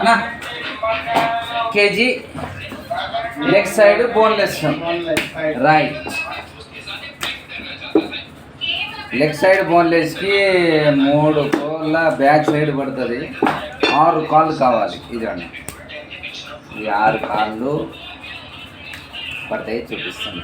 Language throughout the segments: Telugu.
అన్నా kg leg side boneless right. Leg side బోన్లెస్కి 3 కోళ్ళ బ్యాక్ సైడ్ పడుతుంది. 6 కాళ్ళు కావాలి. ఇదండి ఈ 6 కాళ్ళు పడతాయి, చూపిస్తాను.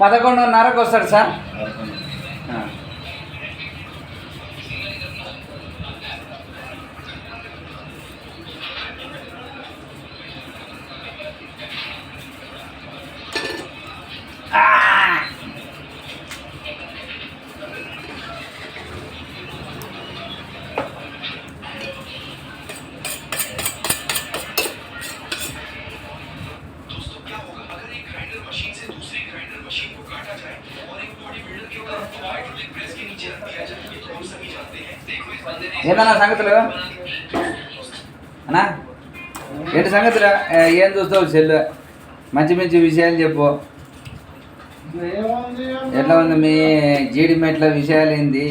పదకొండున్నరకు వస్తాడు సార్. ఏదన్నా సంగతులు అన్నా? ఏంటి సంగతులు? ఏం చూస్తావు సెల్? మంచి మంచి విషయాలు చెప్పు. ఎట్లా ఉంది మీ జీడిమెట్ల విషయాలు ఏంది?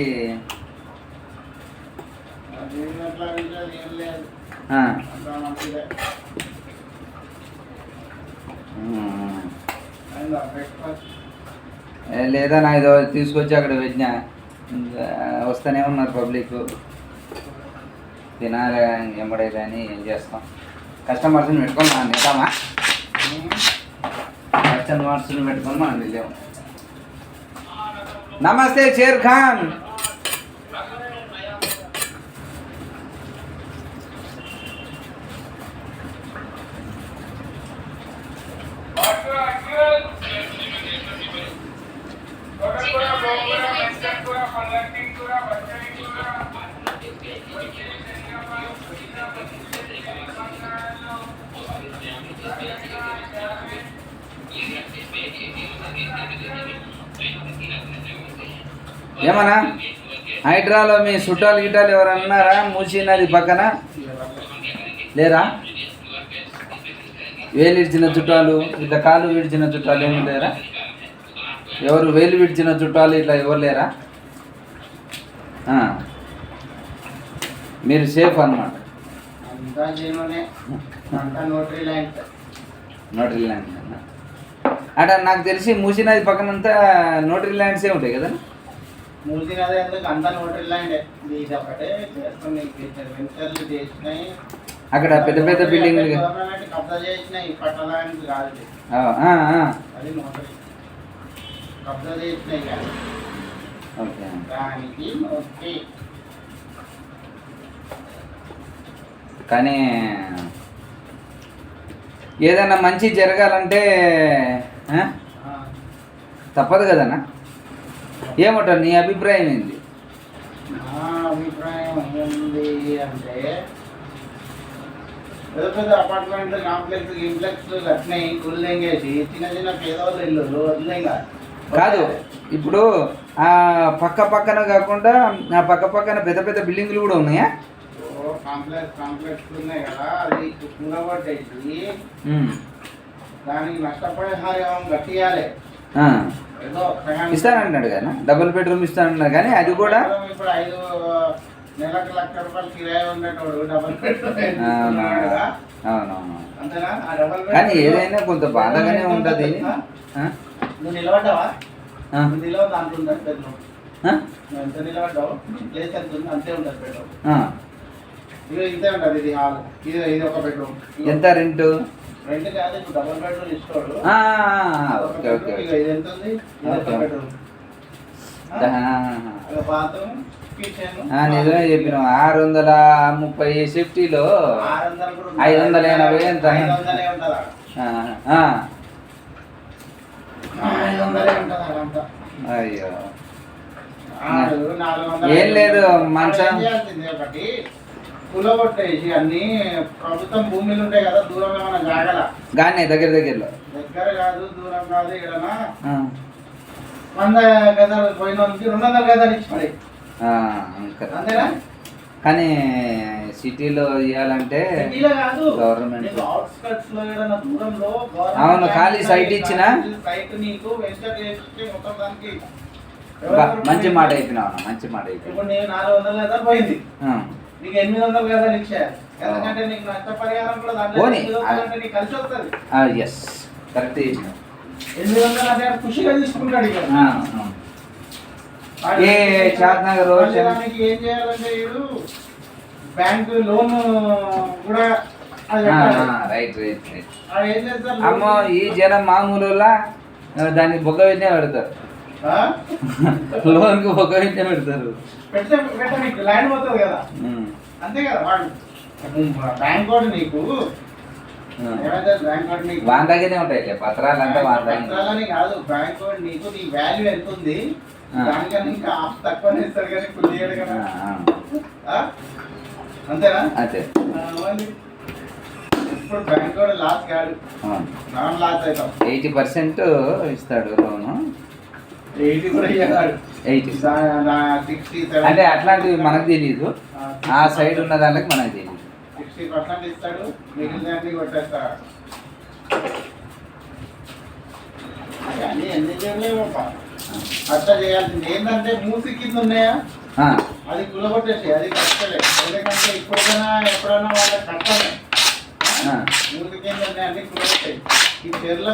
లేదా నా ఏదో తీసుకొచ్చి అక్కడ పెట్టినా, వస్తూనే ఉన్నారు పబ్లిక్. తినాలి ఎంబడే కానీ ఏం చేస్తాం? కస్టమర్స్ని పెట్టుకొని మనం తింటామా? కస్టమర్స్ని పెట్టుకొని మనం వెళ్ళాము. నమస్తే షేర్ ఖాన్. ఏమన్నా హైడ్రాలో మీ చుట్టాలు గిట్టాలు ఎవరన్నారా? మూసీ నది పక్కన లేరా? వేలు విడిచిన చుట్టాలు, ఇట్లా కాళ్ళు విడిచిన చుట్టాలు ఏమి లేరా? ఎవరు వేలు విడిచిన చుట్టాలు ఇట్లా ఎవరు లేరా? మీరు సేఫ్ అన్నమాట. నోటరీ ల్యాండ్ అంటే నాకు తెలిసి మూసీ నది పక్కనంతా నోటరీ ల్యాండ్సే ఉంటాయి కదా? మూసీ నది ఎందుకు అంతా నోటరీ ల్యాండ్. ఇది ఒకటే వెంచర్లు చేసినాయి అక్కడ పెద్ద పెద్ద బిల్డింగ్లు గవర్నమెంట్ కబ్జా చేసినాయి. పట్ట ల్యాండ్ కాదు అది, నోటరీ కబ్జా చేసినాయి కానీ దానికి నోటరీ. కానీ ఏదైనా మంచి జరగాలంటే తప్పదు కదన్నా. ఏమంటారు? నీ అభిప్రాయం ఏంది? నా అభిప్రాయం ఏంది అంటే, పెద్ద పెద్ద అపార్ట్మెంట్లు, కాంప్లెక్స్ కట్టినాయి, గుళ్ళెంగేసి చిన్న చిన్న పేదవాళ్ళు ఇల్లు వదిలేగా కాదు. ఇప్పుడు ఆ పక్కన కాకుండా ఆ పక్కన పెద్ద పెద్ద బిల్డింగ్లు కూడా ఉన్నాయా? కాంప్లెక్స్ ఉన్నాయి కదా, అది కూలగొట్టేసి దానికి నష్టపరిహారం కట్టియాలి. ఇస్తానంటున్నాడు కదా, డబుల్ బెడ్రూమ్ ఇస్తానన్నాడు. కానీ అది కూడా ఇప్పుడు 5 నెలకు ₹1,00,000 కిరాయి ఉండేటోడు డబుల్ బెడ్రూమ్. అవునవును. కానీ ఏదైనా కొంత బాధగానే ఉంటుంది. నువ్వు నిలబడ్డావా? నువ్వు నిలబడి దాంట్లో ఉంటుంది బెడ్రూమ్. ఎంత నిలబడ్డావు? ప్లేస్ ఎంత ఉంది అంతే ఉంటుంది బెడ్రూమ్. ఇది ఇంతే ఉంటుంది. ఇది హాల్, ఇది ఒక బెడ్రూమ్. ఎంత రెంట్? రెంట్ కాదు, ఇప్పుడు డబుల్ బెడ్రూమ్ ఇస్తాడు. ఇది ఎంత ఉంది? ఇది ఒక బెడ్రూమ్, బాత్రూమ్, కిచెన్. నిజమే చెప్పిన 630 షిఫ్టీలో 580 ఎంత? 500 ఉంటుంది. అయ్యో ఏం లేదు. మంచం కూలగొట్టేసి అన్ని ప్రభుత్వం భూమిలు ఉంటాయి కదా, దూరం ఏమైనా జాగల గానే దగ్గరలో దగ్గర కాదు, దూరం కాదు, ఏడనా 100 గజాలు పోయిన 200 గజాలు ఇచ్చి అంతేనా. కానీ సిటీలో ఇవ్వాలంటే గవర్నమెంట్ అవును ఖాళీ సైట్ ఇచ్చిన మంచి మాట అయిపోయినావు, మంచి మాట అయిపోయింది. ఇప్పుడు నేను 400 గజాలు పోయింది, నీకు 800 గజాలు ఇచ్చా, ఎందుకంటే నీకు నష్టపరిహారం కూడా దాంట్లో నీకు కలిసి వస్తుంది. ఎస్ కరెక్ట్ ఇచ్చిన 800 అంటే ఖుషిగా తీసుకుంటాడు. ఇక ఏ చార్నగర్ ఏం చేయాలంటే వీడు బ్యాంకు లోన్ కూడా రైట్ రైట్ రైట్ ఏం చేస్తారు, అమ్మో ఈ జనం మామూలులా దాన్ని బొగ్గ పెట్టినే పెడతారు, లోన్కి బొగ్గ పెట్టినే పెడతారు. నీకు ల్యాండ్ పోతుంది కదా, అంతే కదా. వాడు బ్యాంక్ వాడు నీకు బ్యాంక్ వాడు నీకు వాన్ దగ్గరనే ఉంటాయి పత్రాలు అంటే వాన్ పత్రాలని కాదు, బ్యాంక్ వాడు నీకు నీ వాల్యూ ఎంత ఉంది దానికన్నా ఇంకా తక్కువనే ఇస్తారు కానీ ఇప్పుడు చేయడు కదా, అంతేనా. అంతే ఇప్పుడు బ్యాంక్ వాడు లాస్ కాదు, మనం లాస్ అవుతాం. 80% ఇస్తాడు లోను, 80 కూడా ఇవ్వడు, 60 అంటే అట్లాంటివి మనకు తెలియదు, ఆ సైడ్ ఉన్న దానికి మనకు తెలియదు. 60% ఇస్తాడు, మిగిలిన కొట్టేస్తాడు. కానీ ఎన్ని చేయలేవు అట్లా చేయాల్సింది. ఏంటంటే మూసి కింద ఉన్నాయా అది కులగొట్టేసి అది కట్టలే, ఎందుకంటే ఇప్పుడైనా ఎప్పుడైనా వాళ్ళకి కట్టాలి. మూసి కింద ఉన్నాయి అన్ని కులగొట్టాయి. ఈ చెర్ల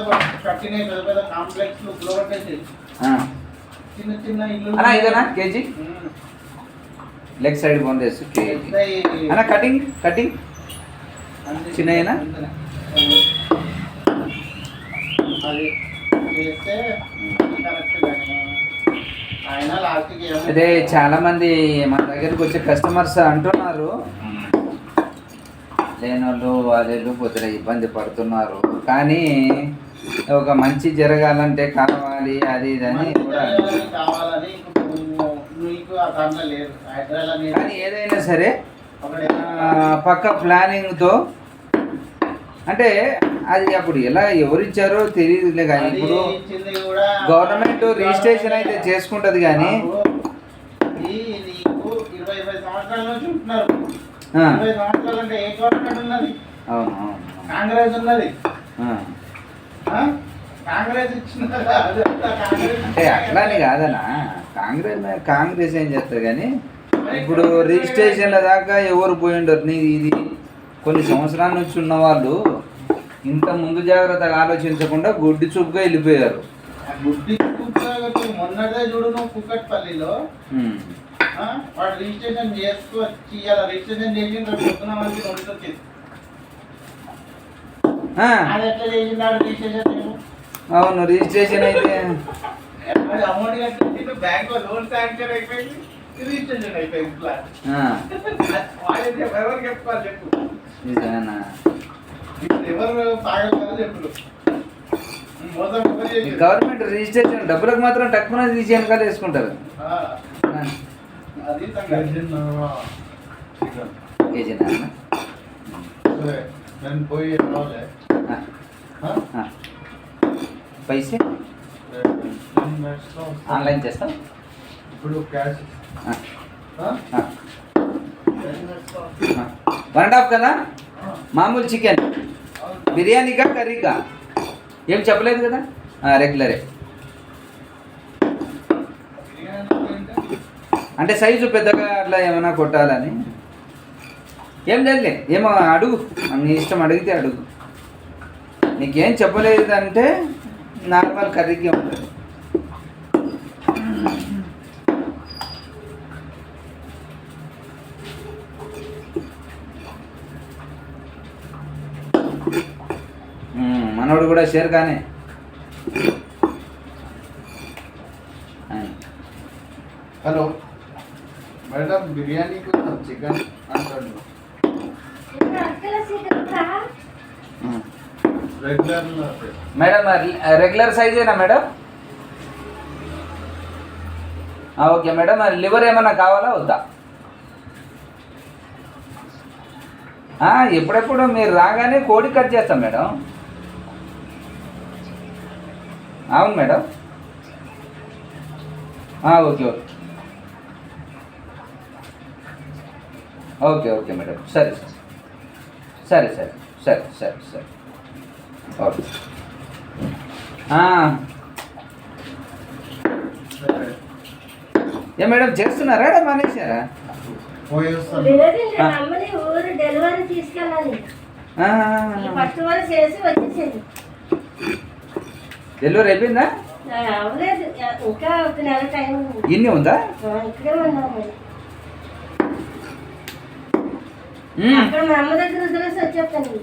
కట్టినాయి పెద్ద పెద్ద కాంప్లెక్స్ కులగొట్టేసి చిన్న చిన్న ఇల్లు KG leg side boneless KG cutting cutting చిన్న అది చేస్తే ఆయన లాస్ట్కి అదే చాలా మంది మన దగ్గరకు వచ్చే కస్టమర్స్ అంటున్నారు, లేనోళ్ళు వాళ్ళు కొద్దిగా ఇబ్బంది పడుతున్నారు, కానీ ఒక మంచి జరగాలంటే కావాలి అది ఇది అని కూడా కావాలని లేదు. కానీ ఏదైనా సరే పక్క ప్లానింగ్తో అంటే అది అప్పుడు ఎలా ఎవరిచ్చారో తెలియదులే, కానీ ఇప్పుడు గవర్నమెంట్ రిజిస్ట్రేషన్ అయితే చేసుకుంటది. కానీ 20 సంవత్సరాల నుంచి ఉంటున్నారు. 20 సంవత్సరాలు అంటే ఏ గవర్నమెంట్ ఉన్నది? అవును కాంగ్రెస్ ఉన్నది. కాంగ్రెస్ ఇచ్చిన అంటే అట్లానే కాదనా, కాంగ్రెస్ ఏం చేస్తారు, కానీ ఇప్పుడు రిజిస్ట్రేషన్ల దాకా ఎవరు పోయి ఉండరు. ఇది కొన్ని సంవత్సరాల నుంచి ఉన్న వాళ్ళు ఇంత ముందు జాగ్రత్తగా ఆలోచించకుండా గుడ్డి చూపుగా వెళ్ళిపోయారు. గుడ్డి చూపుగా మొన్నదే చూడు నువ్వు కుక్కట్పల్లిలో వాడు రిజిస్ట్రేషన్ చేసుకొచ్చి రిజిస్ట్రేషన్ చేసి పొద్దున మంచి నోటీస్ వచ్చింది. అది ఎట్లా చేసిందాడు రిజిస్ట్రేషన్? అవును రిజిస్ట్రేషన్ అయితే అమౌంట్ కట్టి బ్యాంక్ లోన్ శాంక్షన్ అయిపోయింది, రిజిస్ట్రేషన్ అయిపోయింది. ఎవరు చెప్పుకోవాలి చెప్పు, ఎవరు తాగలేదు చెప్పు. గవర్నమెంట్ రిజిస్ట్రేషన్ డబ్బులకు మాత్రం తక్కువ రిజిస్ట్రేషన్ కాదు వేసుకుంటారు. పైసే ఆన్లైన్ చేస్తాం ఇప్పుడు క్యాష్ 1.5 కదా మామూలు చికెన్ బిర్యానీకా కర్రీకా ఏం చెప్పలేదు కదా, రెగ్యులరే అంటే సైజు పెద్దగా అట్లా ఏమైనా కొట్టాలని ఏం లేదులే. ఏమో అడుగు, నీ ఇష్టం అడిగితే అడుగు. నీకేం చెప్పలేదు అంటే నార్మల్ కర్రీకి ఉంటుంది. మనోడు కూడా షేర్ కానీ హలో మేడం బిర్యానీ చికెన్ అంటాడు. మేడం రెగ్యులర్ సైజేనా మేడం? ఓకే మేడం, లివర్ ఏమైనా కావాలా వద్దా? ఎప్పుడెప్పుడు మీరు రాగానే కోడి కట్ చేస్తాం మేడం. అవును madam. Okay okay okay okay madam. సరే సరే సరే సరే సరే సరే ఓకే. ఏ మేడం చేస్తున్నారా మానేశారా? పోయి వస్తాను. లేదు, నేను అమ్మని ఊరు డెలివరీ తీసుకెళ్ళాలి. ఫస్ట్ వరకు చేసి వచ్చేసేది. డెలివరీ అయిపోయిందా? అవ్వలేదు, ఇంకా ఒక నెల టైం ఉంది. ఇన్ని ఉందా? ఇక్కడే ఉన్నాము. అక్కడ మా అమ్మ దగ్గర వదిలేసి వచ్చేస్తాను.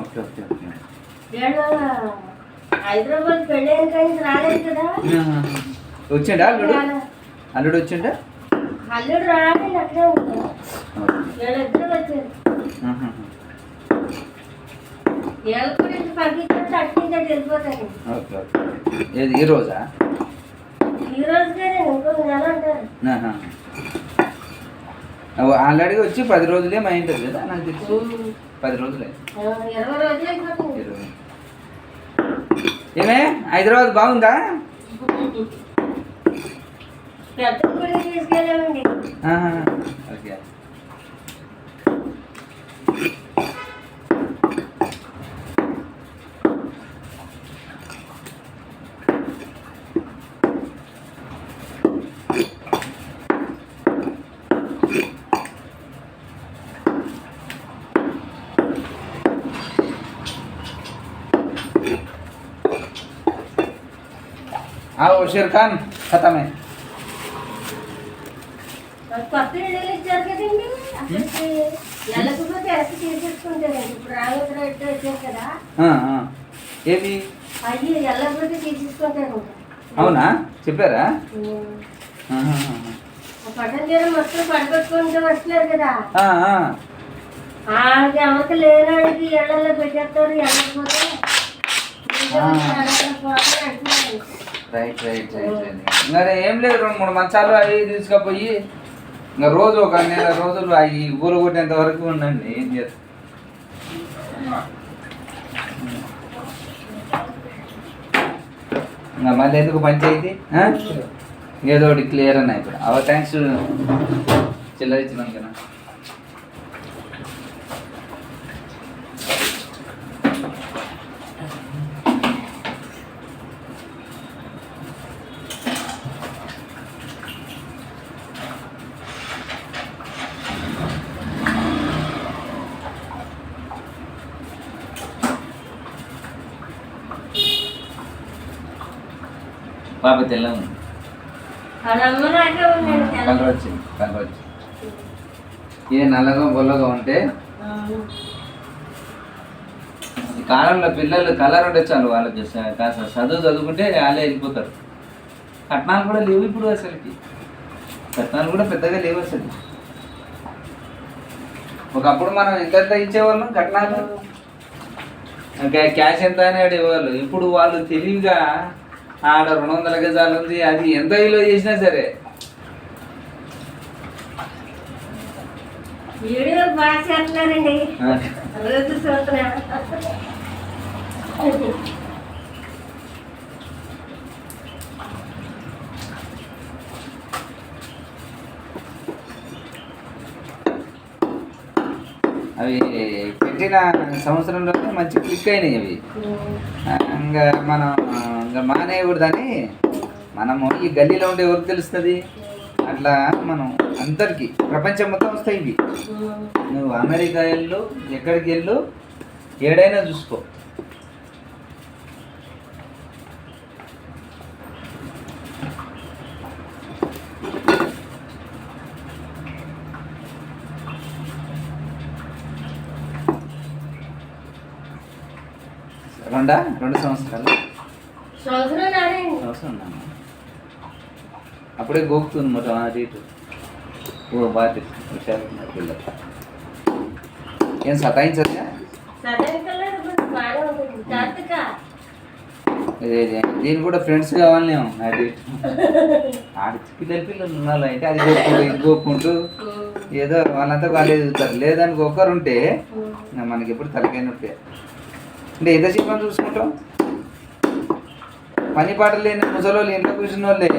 Okay okay okay. వీళ్ళు హైదరాబాద్ పెళ్ళి అయిన కానీ రాలేదు కదా. వచ్చిండా అల్లుడు? అల్లుడు వచ్చిండా? అల్లుడు రాలేదు, అక్కడే ఉంటాడు. వీళ్ళిద్దరు వచ్చారు. వీళ్ళు కూడా ఇంటి పంపించారు, అట్టింటే వెళ్ళిపోతాను. Okay okay. ఏది ఈ రోజా? ఈ రోజుకే ఇంకొక నెల ఉంటారు. ఆల్రెడీ వచ్చి 10 రోజులే మా ఇంటది కదా నాకు తెలుసు. 10 రోజులే, 20 రోజులు అయిపోతుంది. 20. ఏమే హైదరాబాద్ బాగుందా? పెద్ద కూడా తీసుకెళ్ళామండి. ఓకే. आओ शेर खान खत्म है. కొత్త ఇల్లు ఇచ్చారు కదండి, అక్కడికి వెళ్ళకపోతే వెనక్కి తీసేసుకుంటారండి. ఇప్పుడు రామేశ్వర వచ్చారు కదా, ఏది అయ్యి వెళ్ళకపోతే తీసేసుకుంటారు. అవునా చెప్పారా? పట్టణ తీరు మొత్తం పడగొట్టుకుంటూ వస్తున్నారు కదా, ఆడికి అమ్మకి లేనాడికి ఇళ్లలో పెట్టేస్తారు. వెళ్ళకపోతే అంటున్నారు. Right right right right. ఇంకా ఏం లేదు, 2-3 మంచాలు అవి తీసుకుపోయి ఇంకా రోజు ఒక నెల రోజులు అవి ఊరు కొట్టేంత వరకు ఉండండి. ఏం చేస్తారు? ఇంకా మళ్ళీ ఎందుకు పంచాయితీ? ఏదో ఒకటి క్లియర్ అన్న ఇప్పుడు. థ్యాంక్స్ చిల్లర ఇచ్చినాం కదా. పాప తెల్ల ఉంది, కలర్ వచ్చింది. ఏ నల్లగా బొల్లగా ఉంటే ఈ కాలంలో పిల్లలు కలర్ ఉంటే చాలు, వాళ్ళకి కాస్త చదువుకుంటే వాళ్ళే వెళ్ళిపోతారు. కట్నాలు కూడా లేవు ఇప్పుడు, అసలుకి కట్నాలు కూడా పెద్దగా లేవు అసలు. ఒకప్పుడు మనం ఎంత ఇచ్చేవాళ్ళం కట్నాలు, క్యాష్ ఎంత అని అడిగేవాళ్ళు. ఇప్పుడు వాళ్ళు తెలివిగా ఆడ 200 గజాలు ఉంది, అది ఎంత విలువ చేసినా సరే. వీడియో బాగా చేస్తున్నారండి, రోజు చూస్తున్నా. అవి పెట్టిన సంవత్సరంలోనే మంచి క్లిక్ అయినాయి అవి. ఇంకా మనం ఇంకా మానేయకూడదని, మనము ఈ గల్లీలో ఉండే ఎవరికి తెలుస్తుంది. అట్లా మనం అందరికీ ప్రపంచం మొత్తం వస్తాయి ఇవి. నువ్వు అమెరికా వెళ్ళు, ఎక్కడికి వెళ్ళు, ఏడైనా చూసుకో. రెండు సంవత్సరాలు అవసరం. అప్పుడే గోపుతుంది మొత్తం అది ఇటు. ఓ బాగా పిల్లలు ఏం సతాయించదా? దీని కూడా ఫ్రెండ్స్ కావాలేమో. అది ఆడి పిల్లలు ఉన్నారు అయితే అది గోపుకుంటూ ఇది గోపుకుంటూ ఏదో వాళ్ళంతా వాళ్ళే చూస్తారు. లేదానికి ఒకరుంటే మనకి ఎప్పుడు తలకాయ నొప్పి. అంటే ఎంత సినిమా చూసుకుంటాం? పని పాట లేని ముసలోళ్ళు ఇంట్లో కూర్చున్న వాళ్ళే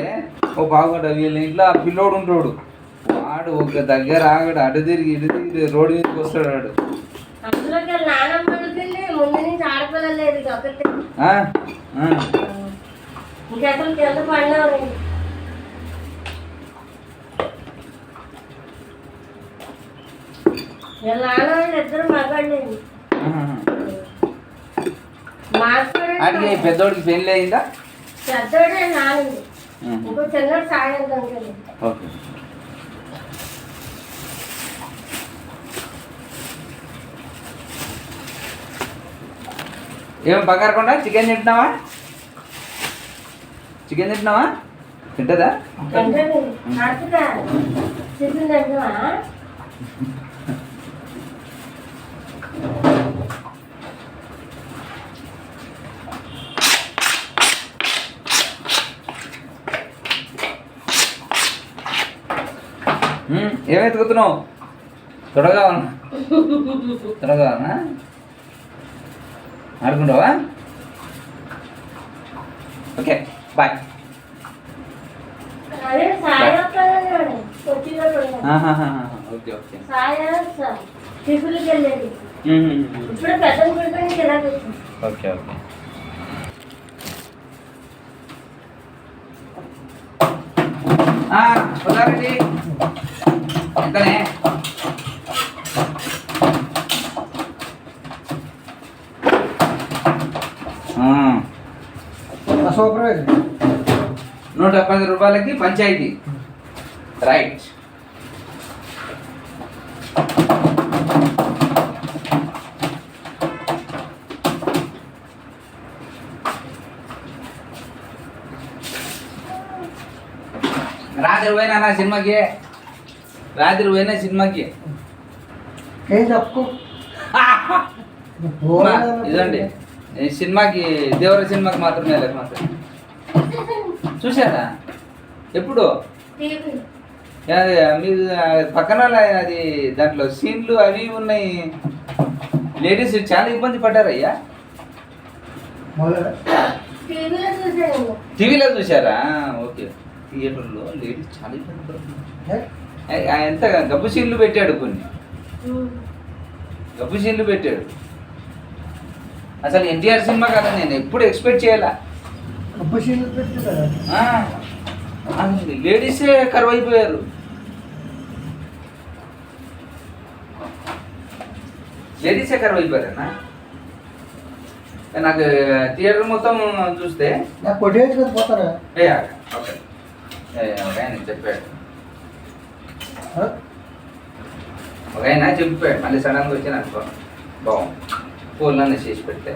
ఓ బాగుంట. వీళ్ళ ఇంట్లో ఆ పిల్లోడు ఉంటాడు, వాడు ఒక దగ్గర ఆగడు, అటు తిరిగి ఇటు తిరిగి రోడ్డు మీదకి వస్తాడు వాడు. అందులోకి నానమ్మలకి ముందు నుంచి ఆడపిల్లలు లేదు ఒకటి ఇంకెక్కడికి ఎంత పడినావు. వీళ్ళ నాన్న ఇద్దరు మగాళ్ళేది. అడిగి పెద్దోడికి పెళ్ళి అయిందా? పెద్దోడే నానింది, ఇంకో చిన్నోడు సాయం తండ్రి. ఓకే. ఏం బంగారకుండా చికెన్ తింటున్నావా? చికెన్ తింటున్నావా? తింటదా? చికెన్ తింటున్నా. ఏం ఎత్తుకుతున్నావు? త్వరగా త్వరగా ఆడుకుంటావా? Okay bye. అదే సాయం ఓకే ఓకే. సాయం టిఫిన్కి వెళ్ళేది. ఇప్పుడు పెద్ద గుడికి ఎలా పెట్టింది. Okay okay. కుదారండి ఎంతనే? ₹110 పంచాయతీ. రైట్. రాత్రి పోయినా నా సినిమాకి, రాత్రి పోయినా సినిమాకి. ఇదండి ఈ సినిమాకి, దేవర సినిమాకి మాత్రమే వెళ్ళక మాత్రం. చూసారా ఎప్పుడు? మీరు పక్కన అది దాంట్లో సీన్లు అవి ఉన్నాయి. లేడీస్ చాలా ఇబ్బంది పడ్డారయ్యా. టీవీలో చూసారా? ఓకే. థియేటర్లో లేడీస్ చాలా ఇబ్బంది పడుతున్నారు. ఎంత గబ్బు సీన్లు పెట్టాడు, కొన్ని గబ్బు సీన్లు పెట్టాడు. అసలు ఎన్టీఆర్ సినిమా కదా, నేను ఎప్పుడు ఎక్స్పెక్ట్ చేయాల. లేడీసే కరువు అయిపోయారు. లేడీసే కరువు అయిపోయారన్నా. నాకు థియేటర్ మొత్తం చూస్తే చెప్పాడు, ఒక ఆయన చెప్పాడు. మళ్ళీ సడన్గా వచ్చాను అనుకో, బాగుంది ఫోన్లోనే చేసి పెడితే.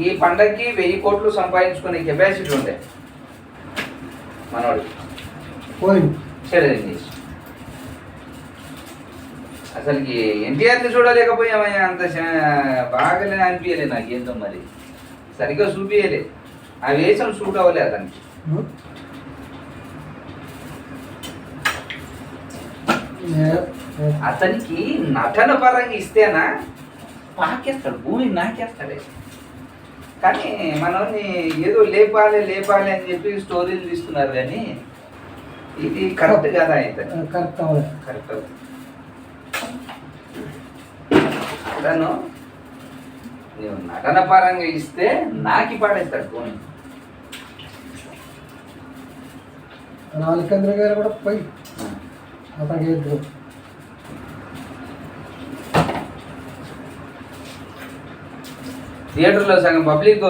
ఈ పండగకి 1000 కోట్లు సంపాదించుకునే కెపాసిటీ ఉండే మనోడికి. అసలుకి ఎన్టీఆర్ని చూడలేకపోయామయ్యా. అంత బాగాలే అనిపించలే నాకేందో, మరి సరిగ్గా చూపించలే. ఆ వేషం షూట్ అవ్వలే అతనికి. అతనికి నటన పరంగా ఇస్తేనా పాకేస్తాడు, భూమి నాకేస్తాడే. కానీ మనల్ని ఏదో లేపాలి లేపాలి అని చెప్పి స్టోరీలు తీస్తున్నారు, కానీ ఇది కరెక్ట్ కదా. అయితే కరెక్ట్ అతను నువ్వు నటన పరంగా ఇస్తే నాకి పాడేస్తాడు భూమి. రామచంద్ర గారు కూడా పోయి అతనికి థియేటర్లో సగం పబ్లిక్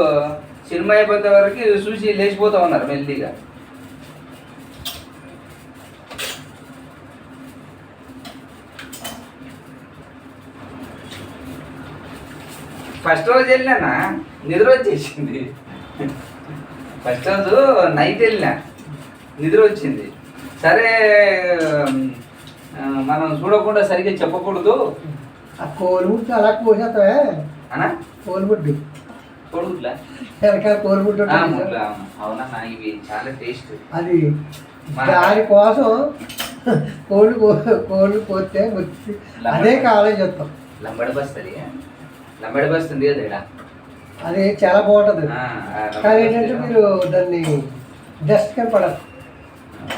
సినిమా అయిపోతే వరకు చూసి లేచిపోతా ఉన్నారు మెల్లిగా. ఫస్ట్ రోజు వెళ్ళినా నిద్ర వచ్చేసింది. ఫస్ట్ రోజు నైట్ వెళ్ళినా నిద్ర వచ్చింది. సరే మనం చూడకుండా సరిగ్గా చెప్పకూడదు. ఆ కోలు అలా కోసేస్తావే అనా కోడిగుడ్డు కొడుకులా వెనకాల కోడిగుడ్డు ఉంటుంది అవును సార్. అవునా ఇవి చాలా టేస్ట్ అది దానికోసం కోళ్ళు పోతే వచ్చి అదే కావాలని చెప్తాం. లంబడి బస్తుంది కదా ఇక్కడ అది చాలా బాగుంటుంది. ఆ, ఆ కానీ లంబడి ఏంటంటే బస్తీ. మీరు దాన్ని డస్ట్ కనపడదు.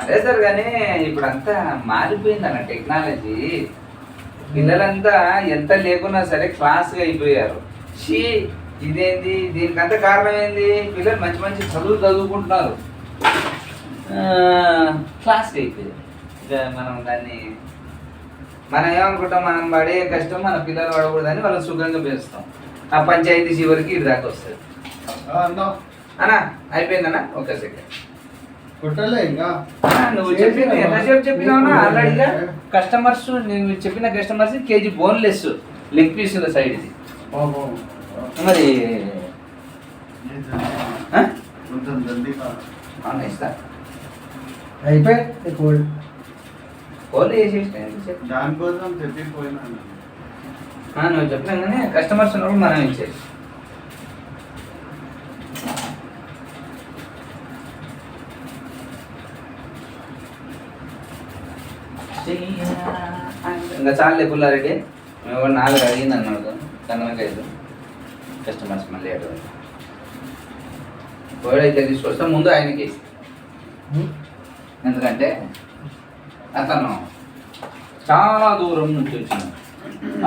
అదే సార్ కానీ ఇప్పుడు అంతా మారిపోయింది అన్న టెక్నాలజీ. పిల్లలంతా ఎంత లేకున్నా సరే క్లాస్గా అయిపోయారు. షీ ఇదేంది, దీనికంత కారణం ఏంది, పిల్లలు మంచి మంచి చదువులు చదువుకుంటున్నారు, క్లాస్గా అయిపోయారు. ఇక మనం ఏమనుకుంటాం, మనం పడే కష్టం మన పిల్లలు పడకూడదని వాళ్ళు సుఖంగా పెంచుతాం. ఆ పంచాయతీ చివరికి ఇది దాకా వస్తుంది. అన్నా అయిపోయిందన్నా, ఓకే సెకండ్. కొట్టలే ఇంకా నువ్వు చెప్పిన ఎంతసేపు చెప్పినావునా ఆల్రెడీగా కస్టమర్స్, నువ్వు చెప్పిన కస్టమర్స్ కేజీ బోన్లెస్ లెగ్ పీసుల సైడ్ ఇది మరి కొంచెం జల్దీ అవునా ఇస్తా అయిపోయి కోళ్ళు కోళ్ళు వేసేసి దానికోసం చెప్పిపోయినా నువ్వు చెప్పినా కానీ కస్టమర్స్ ఉన్నప్పుడు మనం ఇచ్చేది. ఇంకా చాలే పుల్లారెడ్డి, మేము కూడా 4 అడిగింది అన్నాడు కన్నమకైదు కస్టమర్స్ మళ్ళీ అడగదు. కోడైతే తీసుకొస్తాం ముందు ఆయనకి, ఎందుకంటే అతను చాలా దూరం నుంచి వచ్చిన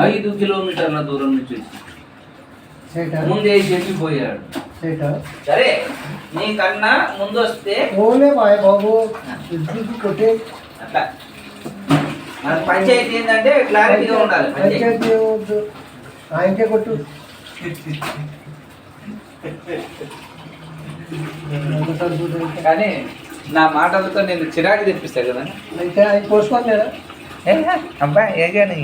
5 కిలోమీటర్ల దూరం నుంచి వచ్చిన ముందే చెప్పిపోయాడు. సరే నీకన్నా ముందు వస్తే బాబు కొట్టే అట్లా మన పంచాయతీ ఏంటంటే క్లారిటీగా ఉండాలి. పంచాయతీ ఆయనకే కొట్టు. కానీ నా మాటలతో నేను చిరాకు తెప్పిస్తా కదా. అయితే ఆయన పోసుకోండి లేదా అబ్బా ఏ కానీ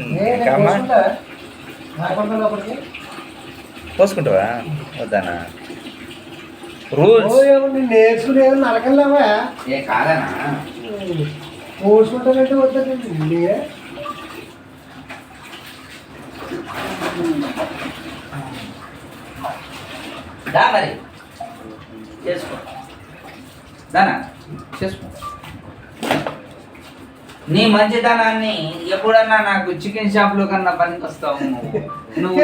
పోసుకుంటావా వద్దానా రూల్స్ నేర్చుకునే నరకల్లావా ఏ కాదనా పోసుకుంటానంటే వద్దండి. దా మరి చేసుకో, దానా చేసుకో. నీ మంచితనాన్ని ఎప్పుడన్నా నాకు చికెన్ షాప్లో కన్నా పనికి వస్తావు నువ్వు.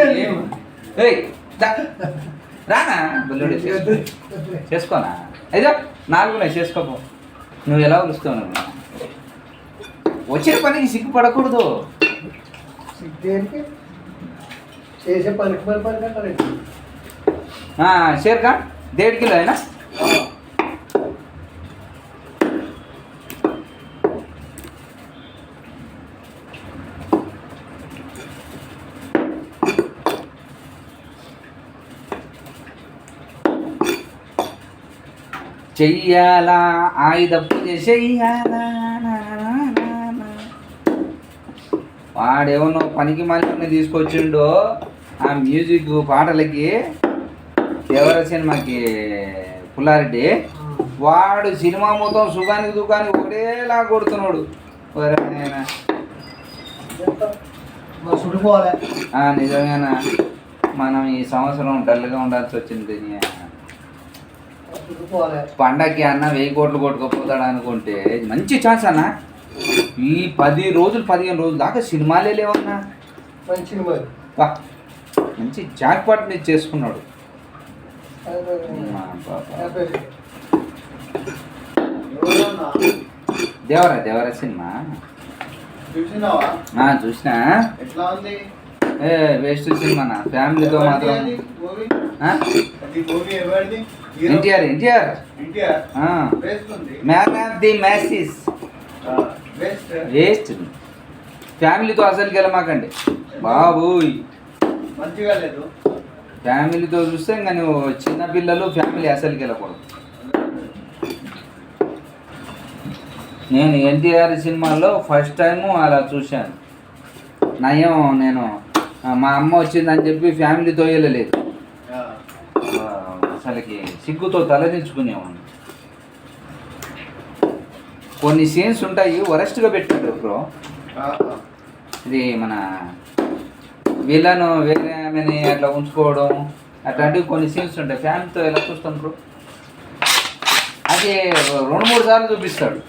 ఏయ్ రానా బుల్లుడు చేసుకోనా, అయితే 4 చేసుకోపో. నువ్వు ఎలా పిలుస్తావు, నువ్వు వచ్చే పనికి సిగ్గుపడకూడదు. దేనికి చేసే పనికి పని కంటారండి. షేర్ ఖాన్ 1.5 కిలో అయినా చెయ్యాలా ఆయుధ పూజ చెయ్యాలా. వాడేమో పనికి మళ్ళీ తీసుకొచ్చిండో ఆ మ్యూజిక్ పాటలకి దేవర సినిమాకి పుల్లారెడ్డి, వాడు సినిమా మొత్తం సుఖానికి దుఃఖానికి ఒకటేలా కొడుతున్నాడు. నిజమేనా, మనం ఈ సంవత్సరం డల్గా ఉండాల్సి వచ్చింది. పండగకి అన్న 1000 కోట్లు కొట్టుకోపోతాడు అనుకుంటే మంచి ఛాన్స్ అన్న. ఈ 10 రోజులు 15 రోజులు దాకా సినిమాలే లేవన్నా. మంచి జాక్ పాట్ చేసుకున్నాడు. దేవరా సినిమా చూసినా, వేస్ట్ సినిమా. ఫ్యామిలీతో మాత్రం NTR man of the masses. Waste, ఫ్యామిలీతో అసలు గెలమాకండి బాబు. ఫ్యామిలీతో చూస్తే ఇంకా నువ్వు చిన్నపిల్లలు ఫ్యామిలీ అసలు గెలకూడదు. నేను ఎన్టీఆర్ సినిమాలో ఫస్ట్ టైము అలా చూశాను. నయం, నేను మా అమ్మ వచ్చిందని చెప్పి ఫ్యామిలీతో వెళ్ళలేదు, అసలుకి సిగ్గుతో తలదించుకునేవాడిని. కొన్ని సీన్స్ ఉంటాయి వరస్ట్గా పెట్టాడు బ్రో. ఇది మన వీళ్ళను వేరే ఆమెని అట్లా ఉంచుకోవడం అట్లాంటివి కొన్ని సీన్స్ ఉంటాయి. ఫ్యామిలీతో ఎలా చూస్తాం బ్రో, అది 2-3 సార్లు చూపిస్తాడు.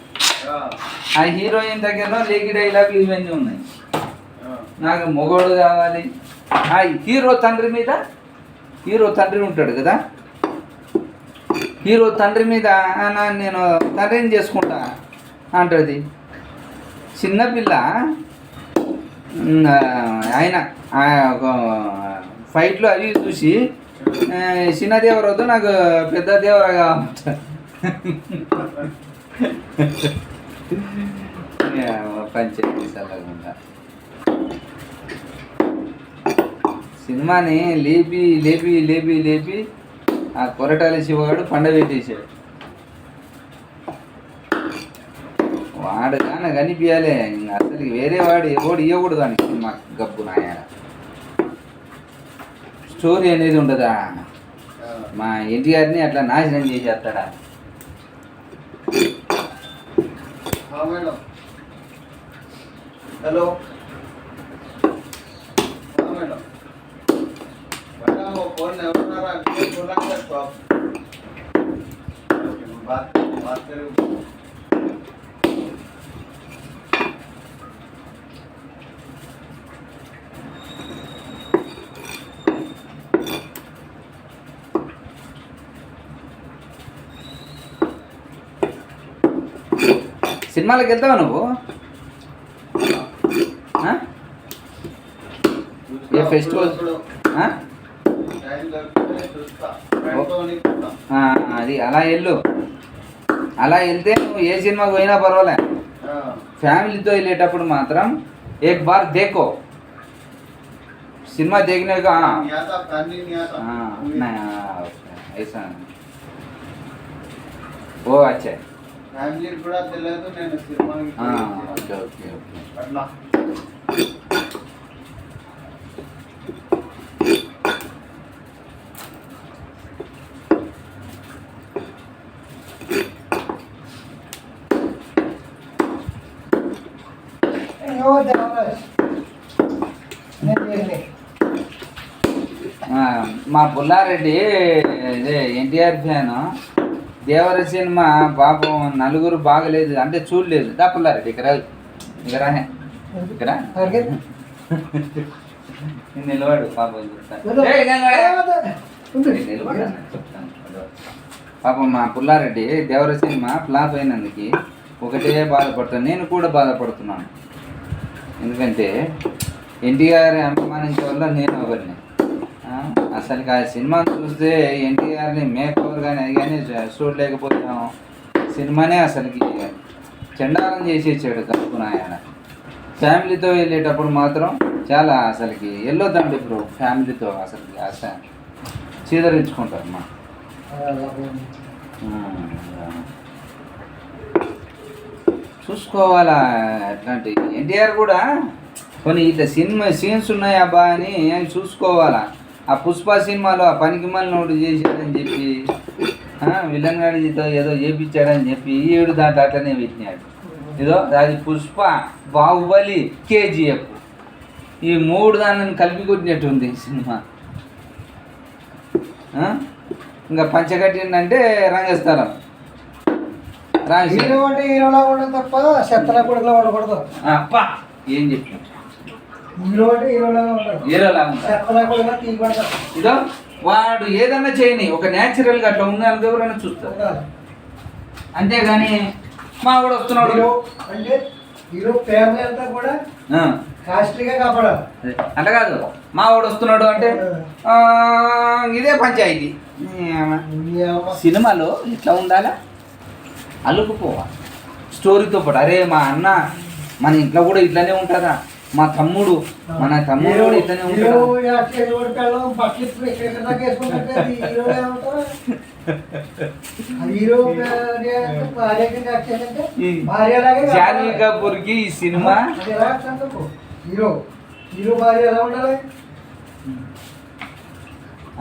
ఆ హీరోయిన్ దగ్గర లేకి డైలాగులు ఇవన్నీ ఉన్నాయి. నాకు మొగోడు కావాలి. ఆ హీరో తండ్రి ఉంటాడు కదా, హీరో తండ్రి మీద నేను తండ్రిని చేసుకుంటా అంటుంది. చిన్నపిల్ల ఆయన ఫైట్లు అవి చూసి చిన్న దేవరతో నాకు పెద్ద దేవర కావాలంట. పంచాయతీ సలహా సినిమాని లేపి లేపి లేపి లేపి ఆ కొరటాల శివగాడు పండబెట్టేశాడు. వాడు కానీ కనిపించాలి, అసలు వేరే వాడు ఎవడు ఇవ్వకూడదు అని సినిమా గబ్బు నాయాల. స్టోరీ అనేది ఉండదా, మా ఎన్టీఆర్ని అట్లా నాశనం చేసేస్తాడా. హలో మేడం, फोन ఎవరున్నారా बोला कर तो बात करो. సినిమాలకు వెళ్తావా నువ్వు? ఏ ఫెస్టివల్? అది అలా వెళ్ళు. అలా వెళ్తే నువ్వు ఏ సినిమాకి పోయినా పర్వాలే. ఫ్యామిలీతో వెళ్ళేటప్పుడు మాత్రం एक बार देखो सिनेमा देखने का. ऐसा वो अच्छा है. ఫ్యామిలీ కూడా తెలియదు నేను సినిమాకి. Okay okay okay. అట్లా మా పుల్లారెడ్డి ఇదే ఎన్టీఆర్ ఫ్యాన్. దేవర సినిమా పాపం నలుగురు బాగలేదు అంటే చూడలేదు. దా పుల్లారెడ్డి ఇక్కడ ఇక్కడ నిలవాడు పాపం పాపం మా పుల్లారెడ్డి దేవర సినిమా ఫ్లాప్ అయినందుకు ఒకటే బాధపడుతాను. నేను కూడా బాధపడుతున్నాను. ఎందుకంటే ఎన్టీఆర్ అభిమానించే వల్ల నేను ఒకరిని. అసలు ఆ సినిమా చూస్తే ఎన్టీఆర్ని మేక్ ఓవర్ కానీ అది కానీ చూడలేకపోతాం. సినిమానే అసలుకి చండాలం చేసేసాడు కలుపునాయన. ఫ్యామిలీతో వెళ్ళేటప్పుడు మాత్రం చాలా అసలుకి వెళ్ళొద్దండి ఇప్పుడు ఫ్యామిలీతో అసలుకి అసలు చీదరించుకుంటారు మా. చూసుకోవాలా అట్లాంటి. ఎన్టీఆర్ కూడా కొన్ని ఇట్లా సినిమా సీన్స్ ఉన్నాయి అబ్బా అని చూసుకోవాలా. ఆ పుష్ప సినిమాలో ఆ పనికి మళ్ళీ నోటు చేశాడని చెప్పి విలన్ గాడితో ఏదో చేపించాడని చెప్పి ఈడు దాంట్లో అట్లనే పెట్టినాడు. ఏదో అది పుష్ప, బాహుబలి, కేజీఎఫ్ ఈ 3 దానిని కలిపి కొట్టినట్టుంది సినిమా. ఇంకా పంచగట్టిందంటే రంగస్థలం. హీరో అంటే హీరోలా ఉండదు తప్ప శత్రులా కూడా ఉండకూడదు. అప్పా ఏం చెప్పిన హీరో అంటే హీరోలా ఉంటాడు, హీరోలా ఉంటాడు. శత్రులా కూడా తీయబడతాడు. ఇదో వాడు ఏదన్నా చేయని ఒక న్యాచురల్గా అట్లా ఉందని ఎవరైనా చూస్తారు. అంతేగాని మా వాడు వస్తున్నాడు అంటే హీరో ఫ్యామిలీ అంతా కూడా కాస్ట్లీగా కాపాడాలి. అట్లా కాదు, మా వాడు వస్తున్నాడు అంటే ఇదే పంచాయతీ. సినిమాలో ఇట్లా ఉండాలా, అల్లుకుపోవాలి స్టోరీతో పాటు. అరే మా అన్న మన ఇంట్లో కూడా ఇట్లానే ఉంటుందా, మా తమ్ముడు కూడా ఇట్లానే ఉంటాడు. జాన్వీ కపూర్కి ఈ సినిమా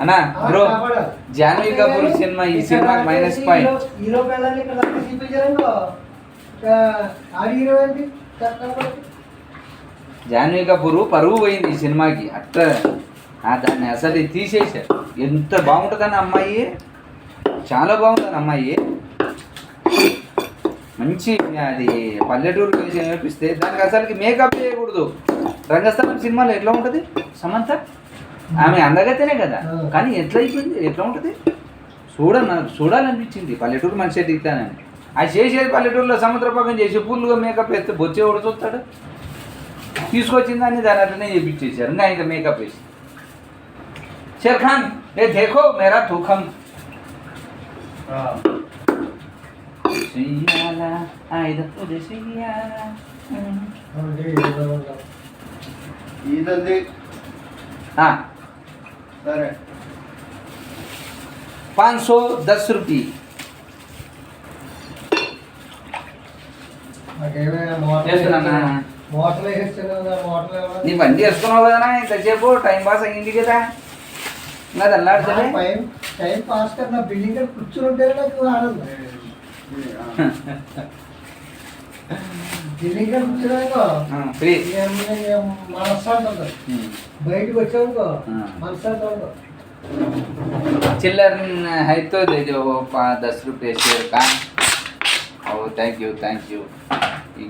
అన్నా బ్రో, జాన్వీ కపూర్ సినిమా ఈ cinema minus point. Hero Jahnavi Kapoor పరువు పోయింది ఈ సినిమాకి అట్లా దాన్ని అసలు తీసేశారు. ఎంత బాగుంటుందని అమ్మాయి, చాలా బాగుంటుంది అమ్మాయి. మంచి అది పల్లెటూరు వేసి నేర్పిస్తే దానికి అసలుకి మేకప్ చేయకూడదు. రంగస్థలం సినిమాలో ఎట్లా ఉంటుంది సమంత, ఆమె అందగతేనే కదా, కానీ ఎట్లా అయిపోయింది, ఎట్లా ఉంటుంది నాకు చూడాలనిపించింది. పల్లెటూరు మనిషి దిగుతానని అది చేసేది పల్లెటూరులో సముద్రపకం చేసి ఫుల్గా మేకప్ వేస్తే బొచ్చే కూడా చూస్తాడు. తీసుకొచ్చిందని దాని అట్లనే చేపించేసారు. ఇంకా మేకప్ వేసి షేర్ ఖాన్ ఏ దేఖో మేరా తూఖం చెయ్యాలా ఐదు పూజ చెయ్యాలా. ఇదండి సరే 510 रुपये. నీ బండి వేసుకున్నావు కదా ఇంతసేపు టైం పాస్ అయ్యింది కదా. ఇంకా అల్లాడుతుంది టైం పాస్ కదా, బిల్డింగ్ కూర్చుని ఉంటే నాకు ఆనందం. బిల్డింగ్ కూర్చున్నాకో మనస్సాంతం ఉంటుంది, బయటకు వచ్చానుకో మనస్సాంతం ఉండదు. चिल्लर है तो दे दो 10 रुपये शेयर का. Oh, thank you.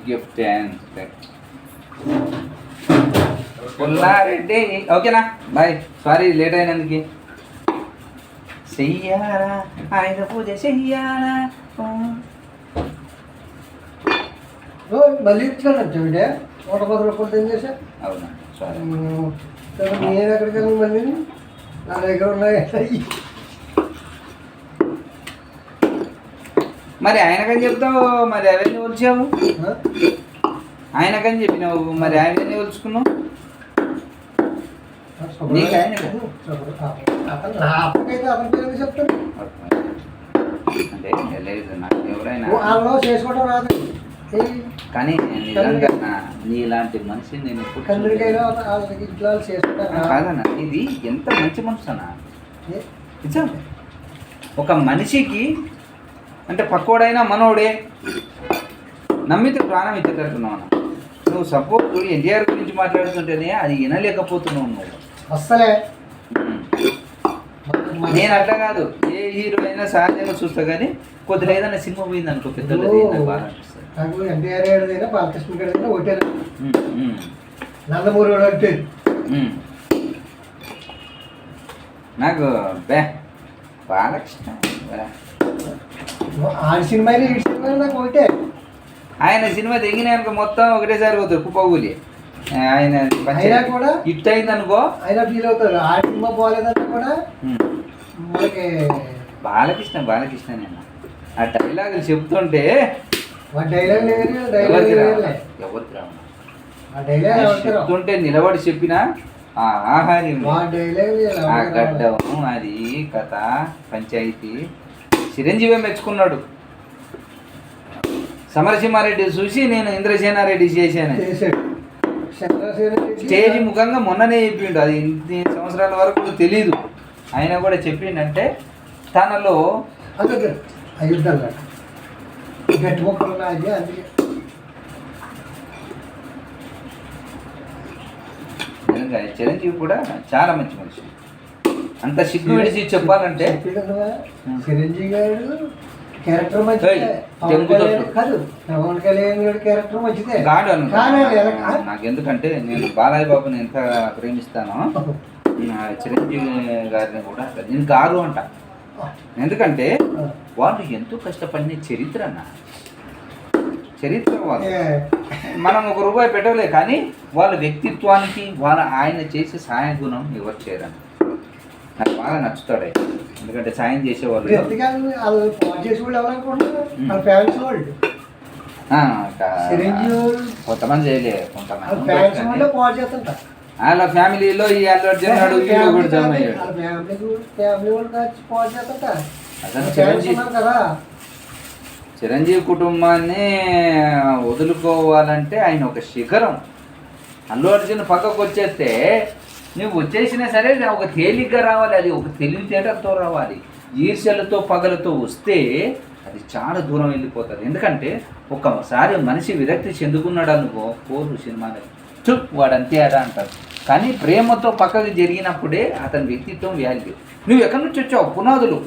Gift and Pulla Reddy ఓకేనా బాయ్. సారీ లేట్ అయినందుకు. చెయ్యాలా ఆయన పూజ చెయ్యాలా. మళ్ళీ ఇచ్చానంటే 110 రూపాయలు ఏం చేశా. అవునా సారీ. నేను ఎక్కడికి వెళ్ళి మళ్ళీ నా దగ్గర ఉన్నాయి. మరి ఆయనకని చెప్తావు, మరి అవన్నీ వచ్చావు. ఆయనకని చెప్పినావు, మరి అవన్నీ వచ్చుకున్నావు. నీకు ఆయన చెప్తాను అంటే లేదు, నాకు ఎవరైనా చేసుకోవడం రాదు. కానీ నిజంగా నీలాంటి మనిషి నేను కాదన్నా. ఇది ఎంత మంచి మనసు అన్నా నిజం. ఒక మనిషికి అంటే పక్కోడైనా మనోడే నమ్మితే ప్రాణం ఇచ్చేటట్టున్నావు అన్న. నువ్వు సపోజ్ ఎన్టీఆర్ గురించి మాట్లాడుతుంటేనే అది వినలేకపోతున్నావు నువ్వు అస్సలే. నేను అట్లా కాదు, ఏ హీరో అయినా సహజంగా చూస్తా కానీ కొద్దిగా ఏదైనా సినిమా పోయింది అనుకో పెద్దది బాగా అనిపిస్తుంది. నాకు ఎన్టీఆర్ గారిదైనా బాలకృష్ణ గారిదైనా ఒకటే, నందమూరి అంటే నాకు బాలకృష్ణ ఆడి సినిమా ఈ సినిమా నాకు ఒకటే. ఆయన సినిమా తెగినాక మొత్తం ఒకటేసారి పోతారు కుప్పగూలి. ఆయన అయినా కూడా హిట్ అయింది అనుకో ఆయన ఫీల్ అవుతారు. ఆ సినిమా పోలేదంటే కూడా మనకి బాలకృష్ణ నేను ఆ డైలాగులు చెప్తుంటే చెప్తుంటే నిలబడి చెప్పిన ఆహార్యం, ఆ గడ్డం, అది కథ, పంచాయతీ చిరంజీవి మెచ్చుకున్నాడు. సమరసింహారెడ్డి చూసి నేను ఇంద్రసేనారెడ్డి చేశాను. స్టేజ్ ముఖంగా మొన్ననే చెప్పిండు, అది ఇన్ని సంవత్సరాల వరకు తెలీదు. ఆయన కూడా చెప్పిండంటే తనలో చిరంజీవి కూడా చాలా మంచి మనిషి. అంత సిగ్గు విడిచి చెప్పాలంటే చిరంజీవి గారు క్యారెక్టర్ మంచిదే కాదు, పవన్ కళ్యాణ్ గారి క్యారెక్టర్ మంచిదే గాడు నాకు. ఎందుకంటే నేను బాలయ్య బాబుని ఎంత ప్రేమిస్తానో చిరంజీవి గారిని కూడా నేను గారు అంట. ఎందుకంటే వాళ్ళు ఎంతో కష్టపడిన చరిత్ర అన్న, చరిత్ర వాళ్ళు. మనం ₹1 పెట్టలే కానీ వాళ్ళ వ్యక్తిత్వానికి ఆయన చేసే సహాయ గుణం ఎవరు చేయరని నాకు బాగా నచ్చుతాడు. ఎందుకంటే సాయం చేసేవాళ్ళు కొంతమంది చేయలే, కొంతమంది వాళ్ళ ఫ్యామిలీలో ఈ అల్లు అర్జున్ గారు కూడా జమ అయ్యాడు. అసలు చిరంజీవి కుటుంబాన్ని వదులుకోవాలంటే ఆయన ఒక శిఖరం. అల్లు అర్జున్ పక్కకు వచ్చేస్తే నువ్వు వచ్చేసినా సరే ఒక తేలిగ్గా రావాలి, అది ఒక తెలివితేటలతో రావాలి. ఈర్ష్యలతో పగలతో వస్తే అది చాలా దూరం వెళ్ళిపోతుంది. ఎందుకంటే ఒక్కసారి మనిషి విరక్తి చెందుకున్నాడు అనుకో పోరు సినిమాలో. వాడు అంతే అడా అంటారు. కానీ ప్రేమతో పక్కకు జరిగినప్పుడే అతని వ్యక్తిత్వం వాల్యూ. నువ్వు ఎక్కడి నుంచి వచ్చావు? పునాదులు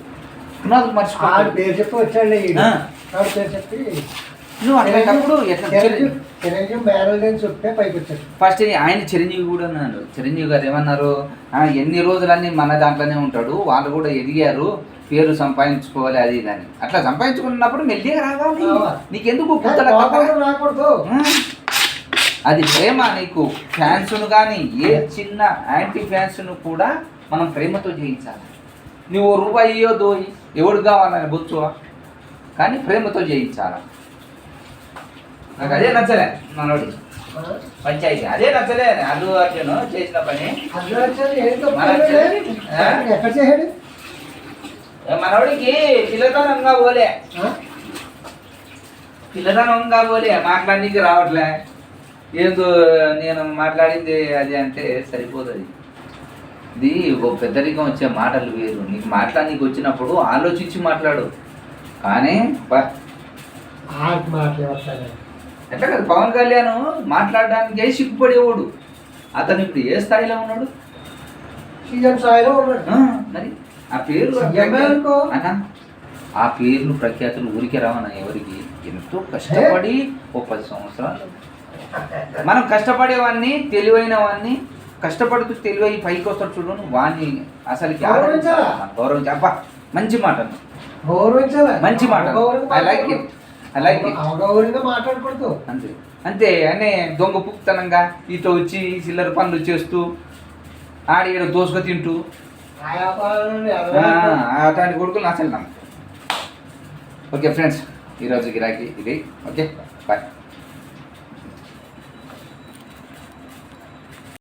మర్చిపో. ఆడి పేరు చెప్పి వచ్చాడు ఈయన. ఆడి పేరు చెప్పి నువ్వు అట్లాంటప్పుడు ఎట్లా చిరంజీవి మ్యారేజ్ అని చెప్తే పైకి వచ్చాడు. ఫస్ట్ ఆయన చిరంజీవి కూడా అన్నాడు. చిరంజీవి గారు ఏమన్నారు, ఎన్ని రోజులన్నీ మన దాంట్లోనే ఉంటాడు, వాళ్ళు కూడా ఎదిగారు, పేరు సంపాదించుకోవాలి అది ఇది అని. అట్లా సంపాదించుకున్నప్పుడు మెల్లిగా రావాలి. నీకెందుకు రాకూడదు. అది ప్రేమ. నీకు ఫ్యాన్స్ను కానీ ఏ చిన్న యాంటీ ఫ్యాన్స్ను కూడా మనం ప్రేమతో జయించాలి. నువ్వు రూపాయి ఇవ్వద్దు, ఎవడు కావాలని బొచ్చువా, కానీ ప్రేమతో జయించాలి. నాకు అదే నచ్చలే మనోడి పంచాయతీ, అదే నచ్చలే. అల్లు అర్జున్ చేసిన పని ఎక్కడ చేశాడు? మనోడికి పిల్లతనంగా పోలే మాట్లాడడానికి రావట్లే. ఏదో నేను మాట్లాడింది అది అంటే సరిపోతుంది. ఇది ఒక పెద్దరికం వచ్చే మాటలు వేరు. నీకు మాట్లాడడానికి వచ్చినప్పుడు ఆలోచించి మాట్లాడు. కానీ ఎట్లా కదా పవన్ కళ్యాణ్ మాట్లాడడానికి సిగ్గుపడేవాడు. అతను ఇప్పుడు ఏ స్థాయిలో ఉన్నాడు? సీఎం స్థాయిలో ఉన్నాడు. మరి ఆ పేరు అన్న, ఆ పేర్లు ప్రఖ్యాతులు ఊరికే రావన్నా ఎవరికి. ఎంతో కష్టపడి ఓ 10 సంవత్సరాలు మనం కష్టపడేవాడిని, తెలివైనవాడిని, కష్టపడుతూ తెలివై పైకి వస్తాడు చూడు, వాడిని అసలుకి గౌరవించాలి. అబ్బా మంచి మాట, మంచి మాట. I like it. మాట్లాడకూడదు అంతే అంతే. అనే దొంగ పుక్తనంగా ఈతో వచ్చి చిల్లర పనులు చేస్తూ ఆడి దోసుక తింటూ అట్లాంటి కొడుకులు అసలు నమ్మ. ఓకే ఫ్రెండ్స్, ఈరోజు గిరాకీ ఇది. Okay bye.